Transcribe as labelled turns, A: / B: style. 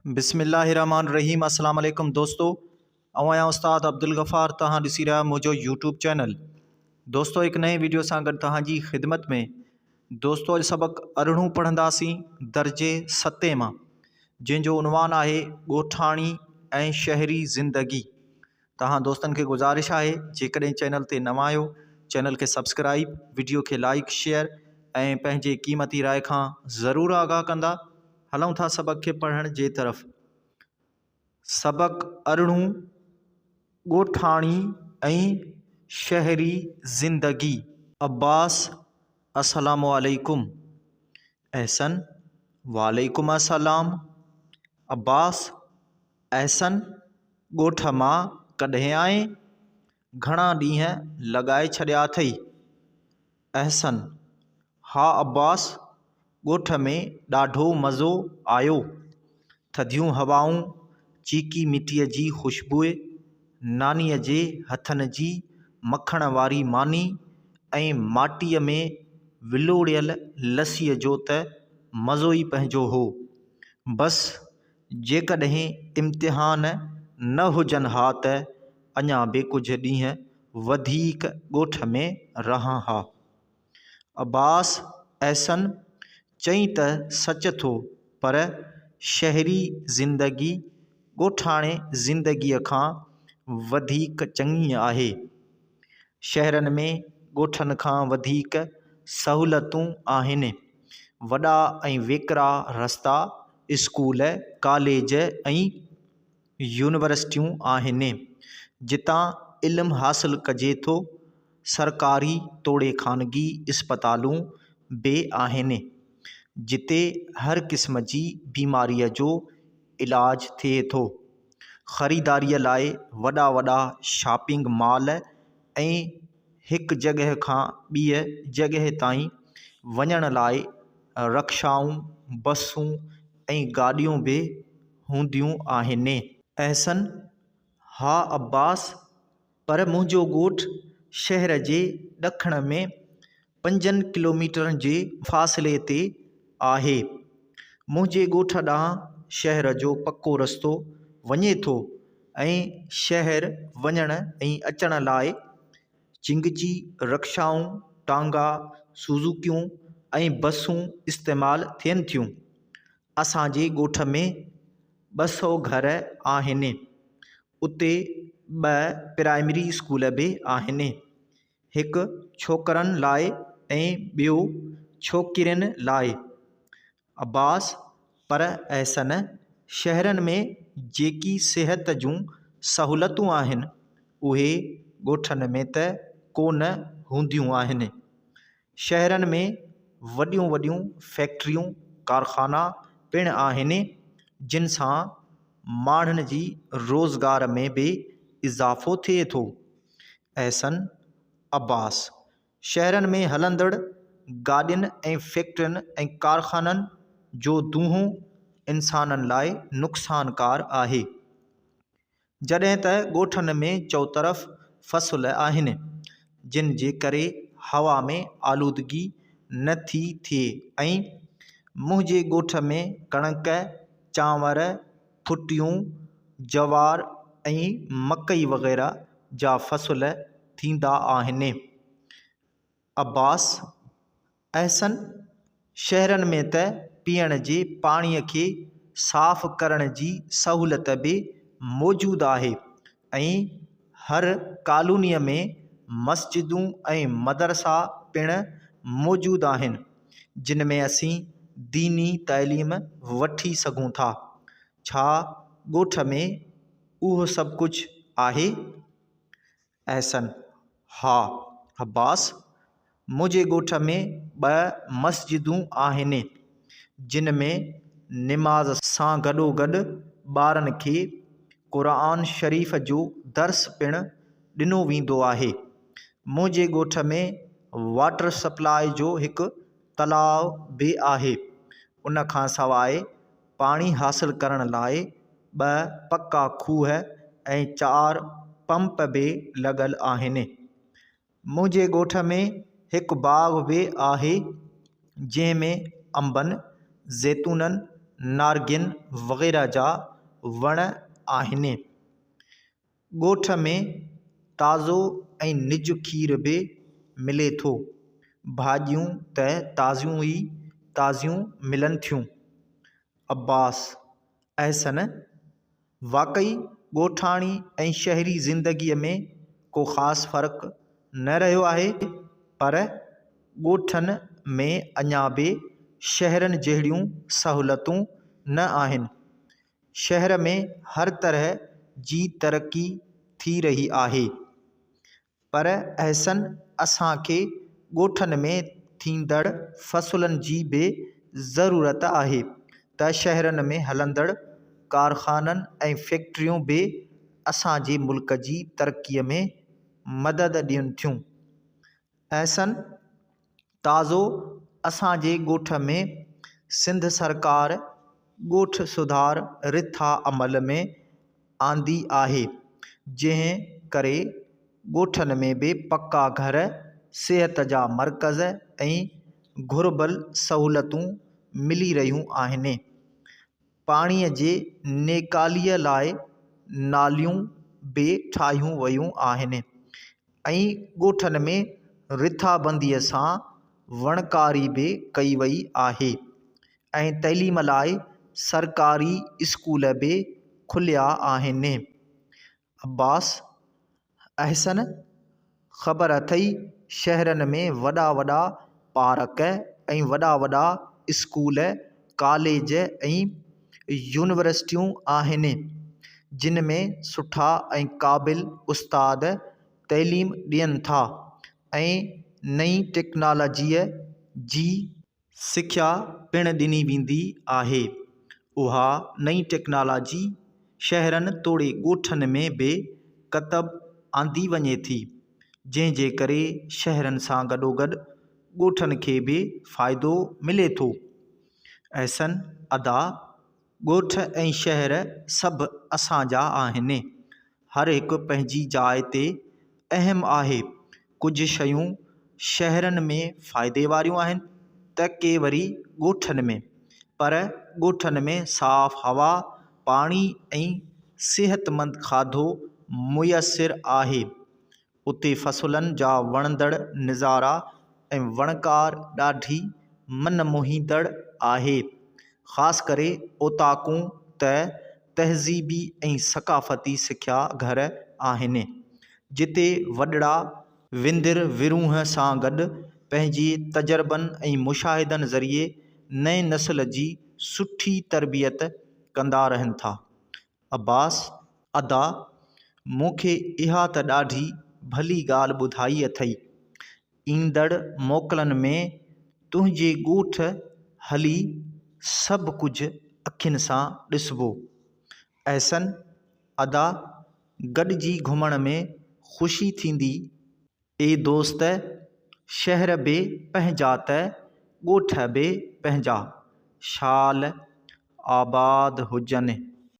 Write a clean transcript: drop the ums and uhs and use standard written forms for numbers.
A: बिस्मिल्लाहिर्रहमानिर्रहीम। अस्सलाम वालेकुम दोस्तों, आया उस्ताद अब्दुल गफ़ार। तव्हां ॾिसी रहिया मुंहिंजो यूट्यूब चैनल। दोस्तों, एक नए वीडियो सां गॾु तव्हांजी ख़िदमत में। दोस्तों, अॼु सबक़ अरिड़हं पढ़ंदासीं दर्जे 7 मां, जंहिंजो उनवान आहे ॻोठाणी ऐं शहरी ज़िंदगी। तव्हां दोस्तनि खे गुज़ारिश आहे, जेकॾहिं चैनल ते नवां आहियो, चैनल खे सब्सक्राइब, वीडियो खे लाइक शेयर ऐं पंहिंजे क़ीमती राय खां ज़रूरु आगाह कंदा। हलूं था सबक़ खे पढ़ण जे तरफ़। सबक़ अरिड़हं ॻोठाणी ऐं शहरी ज़िंदगी। अब्बास: अस्सलामु अलैकुम। एहसन: वालेकुम अस्सलाम। अब्बास: एहसन, ॻोठ मां कॾहिं आएं? घणा ॾींहं लॻाए छॾिया अथई? एहसन: हा अब्बास, ॻोठ में ॾाढो मज़ो आयो। थधियूं हवाऊं, चीकी मिटीअ जी ख़ुशबूइ, नानीअ जे हथनि जी मखण वारी मानी ऐं माटीअ में विलोड़ियल लस्सीअ जो त मज़ो ई पंहिंजो हो। बसि जेकॾहिं इम्तिहान न हुजनि हा त अञा बि कुझु ॾींहं वधीक ॻोठ में रहां हा। अब्बास: एहसन, चई त सच थो, पर शहरी ज़िंदगी ॻोठाणे ज़िंदगीअ खां वधीक चङी आहे। शहरनि में ॻोठनि खां वधीक सहूलियतूं आहिनि। वॾा ऐं वेकिरा रस्ता, स्कूल, कॉलेज ऐं यूनिवर्सिटियूं आहिनि जितां इल्मु हासिलु कजे थो। सरकारी तोड़े ख़ानगी इस्पतालूं बि आहिनि जिते हर क़िस्म जी बीमारीअ जो इलाज थिए थो। ख़रीदारीअ लाइ वॾा वॾा शॉपिंग मॉल ऐं हिकु जॻह खां ॿिए जॻह ताईं वञण लाइ रक्शाऊं, बसूं ऐं गाॾियूं बि हूंदियूं आहिनि। एहसन: हा अब्बास, पर मुंहिंजो ॻोठु शहर जे ॾखण में 5 किलोमीटरनि जे फ़ासिले ते आहे। मुंहिंजे ॻोठ ॾांहुं शहर जो पको रस्तो वञे थो ऐं शहर वञण ऐं अचण लाइ चिंगिची रक्शाऊं, टांगा, सुज़ुकियूं ऐं बसूं इस्तेमालु थियनि थियूं। असांजे ॻोठ में 200 घर आहिनि। उते 2 प्राइमरी स्कूल बि आहिनि, हिकु छोकरनि लाइ ऐं ॿियो छोकिरियुनि लाइ। अब्बास: पर एहसन, शहरनि में जेकी सिहत जूं सहूलियतूं आहिनि उहे ॻोठनि में त कोन हूंदियूं आहिनि। शहरनि में वॾियूं वॾियूं फैक्ट्रियूं, कारखाना पिणु आहिनि जिन सां माण्हुनि जी रोज़गार में बि इज़ाफ़ो थिए थो। एहसन: अब्बास: शहरनि में हलंदड़ गाॾियुनि ऐं फैक्ट्रियुनि ऐं कारखाननि जो दूंहों इंसाननि लाइ नुक़सानकार आहे, जॾहिं त ॻोठनि में चौतरफ़ फ़सुल आहिनि जिन जे करे हवा में आलूदगी न थी थिए ऐं मुंहिंजे ॻोठ में कणक, चांवर, फुटियूं, जवार ऐं मकई वग़ैरह जा फ़सुल थींदा आहिनि। अब्बास: एहसन, शहरनि में त पीअण जे पाणीअ खे साफ़ करण जी सहूलियत बि मौजूदु आहे ऐं हर कॉलोनीअ में मस्जिदूं ऐं मदरसा पिणु मौजूदु आहिनि जिन में असीं दीनी तइलीम वठी सघूं था। छा ॻोठ में उहो सभु कुझु आहे? एहसन: हा अब्बास, मुंहिंजे ॻोठ में 2 मस्जिदूं आहिनि जिन में निमाज़ सां गॾोगॾु ॿारनि खे क़ुरान शरीफ़ जो दर्स पिणु ॾिनो वेंदो आहे। मुंहिंजे ॻोठ में वाटर सप्लाई जो हिकु तलाउ बि आहे। उन खां सवाइ पाणी हासिलु करण लाइ 2 पका खूह ऐं 4 पंप बि लॻल आहिनि। मुंहिंजे ॻोठ में हिकु बाग़ बि आहे जंहिं में अंबनि, ज़ैतूननि, नारगिन वग़ैरह जा वण आहिनि। ॻोठ में ताज़ो ऐं निज खीर बि मिले थो। भाॼियूं त ताज़ियूं मिलनि थियूं। अब्बास: अहसन, वाक़ई ॻोठाणी ऐं शहरी ज़िंदगीअ में को ख़ासि फ़र्क़ु न रहियो आहे, पर ॻोठनि में अञा बि शहरनि जहिड़ियूं सहूलियतूं न आहिनि। शहर में हर तरह जी तरक़ी थी रही आहे, पर अहसन, असांखे ॻोठनि में थींदड़ फ़सुलनि जी बि ज़रूरत आहे त शहरनि में हलंदड़ कारख़ाननि ऐं फैक्ट्रियूं बि असांजे मुल्क जी तरक़ीअ में मदद ॾियनि थियूं। अहसन, ताज़ो असांजे ॻोठ में सिंध सरकार ॻोठ सुधार रिथा अमल में आंदी आहे, जंहिं करे ॻोठनि में बि पक्का घर, सिहत जा मर्कज़ ऐं घुर्बल सहूलियतूं मिली रहियूं आहिनि। पाणीअ जे नेकालीअ लाइ नालियूं बि ठाहियूं वयूं आहिनि ऐं ॻोठनि में रिथाबंदीअ सां वणकारी बि कई वई आहे ऐं तइलीम लाइ सरकारी स्कूल बि खुलिया आहिनि। अब्बास: अहसन, ख़बर अथई शहरनि में वॾा पार्क ऐं वॾा स्कूल, कॉलेज ऐं यूनिवर्सिटियूं आहिनि, जिन में सुठा ऐं क़ाबिल उस्ताद तइलीम ॾियनि था ऐं नई टेक्नोलॉजीअ जी सिख्या पिणु ॾिनी वेंदी आहे। उहा नई टेक्नोलॉजी शहरनि तोड़े ॻोठनि में बि कतब आंदी वञे थी, जंहिंजे करे शहरनि सां गॾोगॾु ॻोठनि खे बि फ़ाइदो मिले थो। अहसन, अदा, ॻोठ ऐं शहर सभु असांजा आहिनि। हर हिकु पंहिंजी जाइ ते अहम आहे। कुझु शयूं शहरनि में फ़ाइदे वारियूं आहिनि त के वरी ॻोठनि में, पर ॻोठनि में साफ़ हवा, पाणी ऐं सिहतमंद खाधो मुयसरु आहे। उते फ़सुलनि जा वणंदड़ नज़ारा ऐं वणकार ॾाढी मन मोहींदड़ आहे। ख़ासि करे ओताकूं त तहज़ीबी ऐं सक़ाफ़ती सिख्या घर आहिनि, जिते वॾड़ा विंदर विरूंह सां गॾु पंहिंजे तजर्बनि ऐं मुशाहिदनि ज़रिए नए नस्ल जी सुठी तरबियत कंदा रहनि था। अब्बास: अदा, मूंखे इहा त ॾाढी भली ॻाल्हि ॿुधाई अथई। ईंदड़ मोकलनि में तुंहिंजे ॻोठ हली सभु कुझु अखियुनि सां ॾिसबो। अहसन, अदा, गॾिजी घुमण में ख़ुशी थींदी। ए दोस्त, शहर बि पंहिंजा त ॻोठ बि पंहिंजा। शाल आबाद हुजनि।